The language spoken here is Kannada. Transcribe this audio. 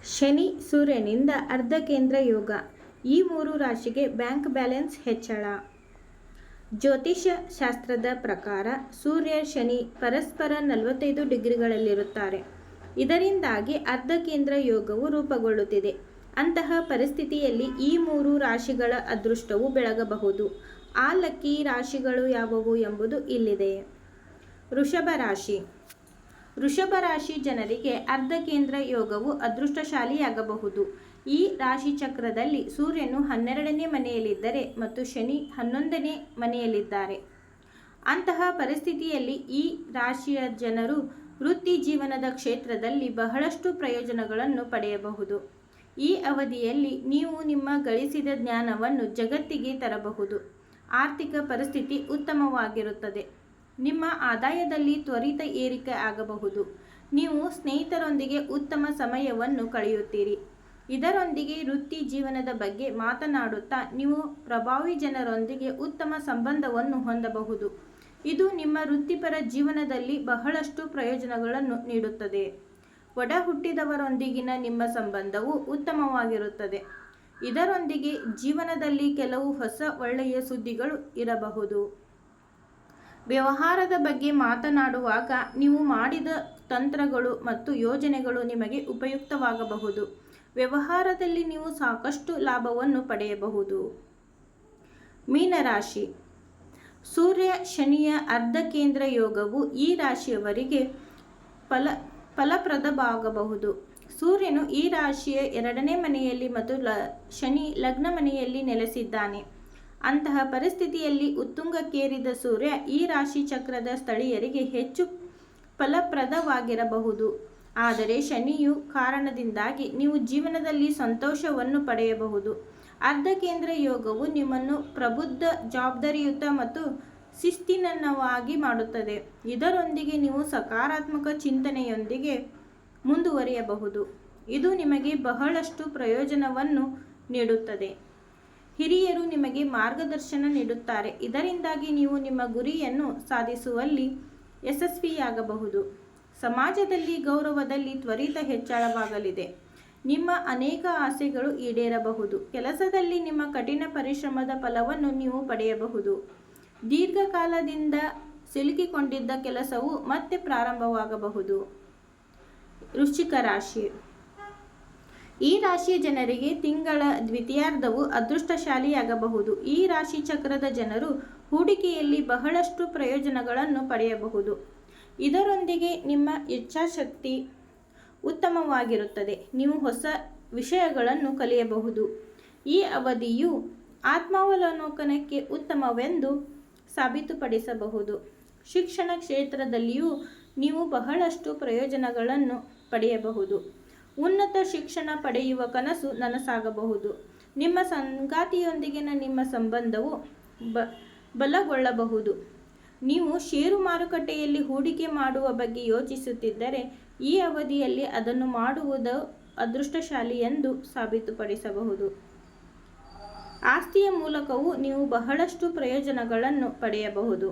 ಶನಿ ಸೂರ್ಯನಿಂದ ಅರ್ಧಕೇಂದ್ರ ಯೋಗ. ಈ 3 ರಾಶಿಗೆ ಬ್ಯಾಂಕ್ ಬ್ಯಾಲೆನ್ಸ್ ಹೆಚ್ಚಳ. ಜ್ಯೋತಿಷ್ಯ ಶಾಸ್ತ್ರದ ಪ್ರಕಾರ ಸೂರ್ಯ ಶನಿ ಪರಸ್ಪರ 45 ಡಿಗ್ರಿಗಳಲ್ಲಿರುತ್ತಾರೆ. ಇದರಿಂದಾಗಿ ಅರ್ಧಕೇಂದ್ರ ಯೋಗವು ರೂಪುಗೊಳ್ಳುತ್ತಿದೆ. ಅಂತಹ ಪರಿಸ್ಥಿತಿಯಲ್ಲಿ ಈ 3 ರಾಶಿಗಳ ಅದೃಷ್ಟವು ಬೆಳಗಬಹುದು. ಆ ಲಕ್ಕಿ ರಾಶಿಗಳು ಯಾವುವು ಎಂಬುದು ಇಲ್ಲಿದೆ. ವೃಷಭ ರಾಶಿ. ವೃಷಭ ರಾಶಿ ಜನರಿಗೆ ಅರ್ಧಕೇಂದ್ರ ಯೋಗವು ಅದೃಷ್ಟಶಾಲಿಯಾಗಬಹುದು. ಈ ರಾಶಿ ಚಕ್ರದಲ್ಲಿ ಸೂರ್ಯನು 12ನೇ ಮನೆಯಲ್ಲಿದ್ದರೆ ಮತ್ತು ಶನಿ 11ನೇ ಮನೆಯಲ್ಲಿದ್ದಾರೆ. ಅಂತಹ ಪರಿಸ್ಥಿತಿಯಲ್ಲಿ ಈ ರಾಶಿಯ ಜನರು ವೃತ್ತಿ ಜೀವನದ ಕ್ಷೇತ್ರದಲ್ಲಿ ಬಹಳಷ್ಟು ಪ್ರಯೋಜನಗಳನ್ನು ಪಡೆಯಬಹುದು. ಈ ಅವಧಿಯಲ್ಲಿ ನೀವು ನಿಮ್ಮ ಗಳಿಸಿದ ಜ್ಞಾನವನ್ನು ಜಗತ್ತಿಗೆ ತರಬಹುದು. ಆರ್ಥಿಕ ಪರಿಸ್ಥಿತಿ ಉತ್ತಮವಾಗಿರುತ್ತದೆ. ನಿಮ್ಮ ಆದಾಯದಲ್ಲಿ ತ್ವರಿತ ಏರಿಕೆ ಆಗಬಹುದು. ನೀವು ಸ್ನೇಹಿತರೊಂದಿಗೆ ಉತ್ತಮ ಸಮಯವನ್ನು ಕಳೆಯುತ್ತೀರಿ. ಇದರೊಂದಿಗೆ ವೃತ್ತಿ ಜೀವನದ ಬಗ್ಗೆ ಮಾತನಾಡುತ್ತಾ ನೀವು ಪ್ರಭಾವಿ ಜನರೊಂದಿಗೆ ಉತ್ತಮ ಸಂಬಂಧವನ್ನು ಹೊಂದಬಹುದು. ಇದು ನಿಮ್ಮ ವೃತ್ತಿಪರ ಜೀವನದಲ್ಲಿ ಬಹಳಷ್ಟು ಪ್ರಯೋಜನಗಳನ್ನು ನೀಡುತ್ತದೆ. ಒಡ ಹುಟ್ಟಿದವರೊಂದಿಗಿನ ನಿಮ್ಮ ಸಂಬಂಧವು ಉತ್ತಮವಾಗಿರುತ್ತದೆ. ಇದರೊಂದಿಗೆ ಜೀವನದಲ್ಲಿ ಕೆಲವು ಹೊಸ ಒಳ್ಳೆಯ ಸುದ್ದಿಗಳು ಇರಬಹುದು. ವ್ಯವಹಾರದ ಬಗ್ಗೆ ಮಾತನಾಡುವಾಗ ನೀವು ಮಾಡಿದ ತಂತ್ರಗಳು ಮತ್ತು ಯೋಜನೆಗಳು ನಿಮಗೆ ಉಪಯುಕ್ತವಾಗಬಹುದು. ವ್ಯವಹಾರದಲ್ಲಿ ನೀವು ಸಾಕಷ್ಟು ಲಾಭವನ್ನು ಪಡೆಯಬಹುದು. ಮೀನರಾಶಿ. ಸೂರ್ಯ ಶನಿಯ ಅರ್ಧಕೇಂದ್ರ ಯೋಗವು ಈ ರಾಶಿಯವರಿಗೆ ಫಲಪ್ರದವಾಗಬಹುದು. ಸೂರ್ಯನು ಈ ರಾಶಿಯ 2ನೇ ಮನೆಯಲ್ಲಿ ಮತ್ತು ಶನಿ ಲಗ್ನ ಮನೆಯಲ್ಲಿ ನೆಲೆಸಿದ್ದಾನೆ. ಅಂತಹ ಪರಿಸ್ಥಿತಿಯಲ್ಲಿ ಉತ್ತುಂಗಕ್ಕೇರಿದ ಸೂರ್ಯ ಈ ರಾಶಿ ಚಕ್ರದ ಸ್ಥಳೀಯರಿಗೆ ಹೆಚ್ಚು ಫಲಪ್ರದವಾಗಿರಬಹುದು. ಆದರೆ ಶನಿಯು ಕಾರಣದಿಂದಾಗಿ ನೀವು ಜೀವನದಲ್ಲಿ ಸಂತೋಷವನ್ನು ಪಡೆಯಬಹುದು. ಅರ್ಧಕೇಂದ್ರ ಯೋಗವು ನಿಮ್ಮನ್ನು ಪ್ರಬುದ್ಧ, ಜವಾಬ್ದಾರಿಯುತ ಮತ್ತು ಶಿಸ್ತಿನವಾಗಿ ಮಾಡುತ್ತದೆ. ಇದರೊಂದಿಗೆ ನೀವು ಸಕಾರಾತ್ಮಕ ಚಿಂತನೆಯೊಂದಿಗೆ ಮುಂದುವರಿಯಬಹುದು. ಇದು ನಿಮಗೆ ಬಹಳಷ್ಟು ಪ್ರಯೋಜನವನ್ನು ನೀಡುತ್ತದೆ. ಹಿರಿಯರು ನಿಮಗೆ ಮಾರ್ಗದರ್ಶನ ನೀಡುತ್ತಾರೆ. ಇದರಿಂದಾಗಿ ನೀವು ನಿಮ್ಮ ಗುರಿಯನ್ನು ಸಾಧಿಸುವಲ್ಲಿ ಯಶಸ್ವಿಯಾಗಬಹುದು. ಸಮಾಜದಲ್ಲಿ ಗೌರವದಲ್ಲಿ ತ್ವರಿತ ಹೆಚ್ಚಳವಾಗಲಿದೆ. ನಿಮ್ಮ ಅನೇಕ ಆಸೆಗಳು ಈಡೇರಬಹುದು. ಕೆಲಸದಲ್ಲಿ ನಿಮ್ಮ ಕಠಿಣ ಪರಿಶ್ರಮದ ಫಲವನ್ನು ನೀವು ಪಡೆಯಬಹುದು. ದೀರ್ಘಕಾಲದಿಂದ ಸಿಲುಕಿಕೊಂಡಿದ್ದ ಕೆಲಸವು ಮತ್ತೆ ಪ್ರಾರಂಭವಾಗಬಹುದು. ವೃಶ್ಚಿಕ ರಾಶಿ. ಈ ರಾಶಿಯ ಜನರಿಗೆ ತಿಂಗಳ ದ್ವಿತೀಯಾರ್ಧವು ಅದೃಷ್ಟಶಾಲಿಯಾಗಬಹುದು. ಈ ರಾಶಿ ಚಕ್ರದ ಜನರು ಹೂಡಿಕೆಯಲ್ಲಿ ಬಹಳಷ್ಟು ಪ್ರಯೋಜನಗಳನ್ನು ಪಡೆಯಬಹುದು. ಇದರೊಂದಿಗೆ ನಿಮ್ಮ ಇಚ್ಛಾಶಕ್ತಿ ಉತ್ತಮವಾಗಿರುತ್ತದೆ. ನೀವು ಹೊಸ ವಿಷಯಗಳನ್ನು ಕಲಿಯಬಹುದು. ಈ ಅವಧಿಯು ಆತ್ಮಾವಲೋಕನಕ್ಕೆ ಉತ್ತಮವೆಂದು ಸಾಬೀತುಪಡಿಸಬಹುದು. ಶಿಕ್ಷಣ ಕ್ಷೇತ್ರದಲ್ಲಿಯೂ ನೀವು ಬಹಳಷ್ಟು ಪ್ರಯೋಜನಗಳನ್ನು ಪಡೆಯಬಹುದು. ಉನ್ನತ ಶಿಕ್ಷಣ ಪಡೆಯುವ ಕನಸು ನನಸಾಗಬಹುದು. ನಿಮ್ಮ ಸಂಗಾತಿಯೊಂದಿಗಿನ ನಿಮ್ಮ ಸಂಬಂಧವು ಬಲಗೊಳ್ಳಬಹುದು. ನೀವು ಷೇರು ಮಾರುಕಟ್ಟೆಯಲ್ಲಿ ಹೂಡಿಕೆ ಮಾಡುವ ಬಗ್ಗೆ ಯೋಚಿಸುತ್ತಿದ್ದರೆ ಈ ಅವಧಿಯಲ್ಲಿ ಅದನ್ನು ಮಾಡುವುದು ಅದೃಷ್ಟಶಾಲಿ ಎಂದು ಸಾಬೀತುಪಡಿಸಬಹುದು. ಆಸ್ತಿಯ ಮೂಲಕವೂ ನೀವು ಬಹಳಷ್ಟು ಪ್ರಯೋಜನಗಳನ್ನು ಪಡೆಯಬಹುದು.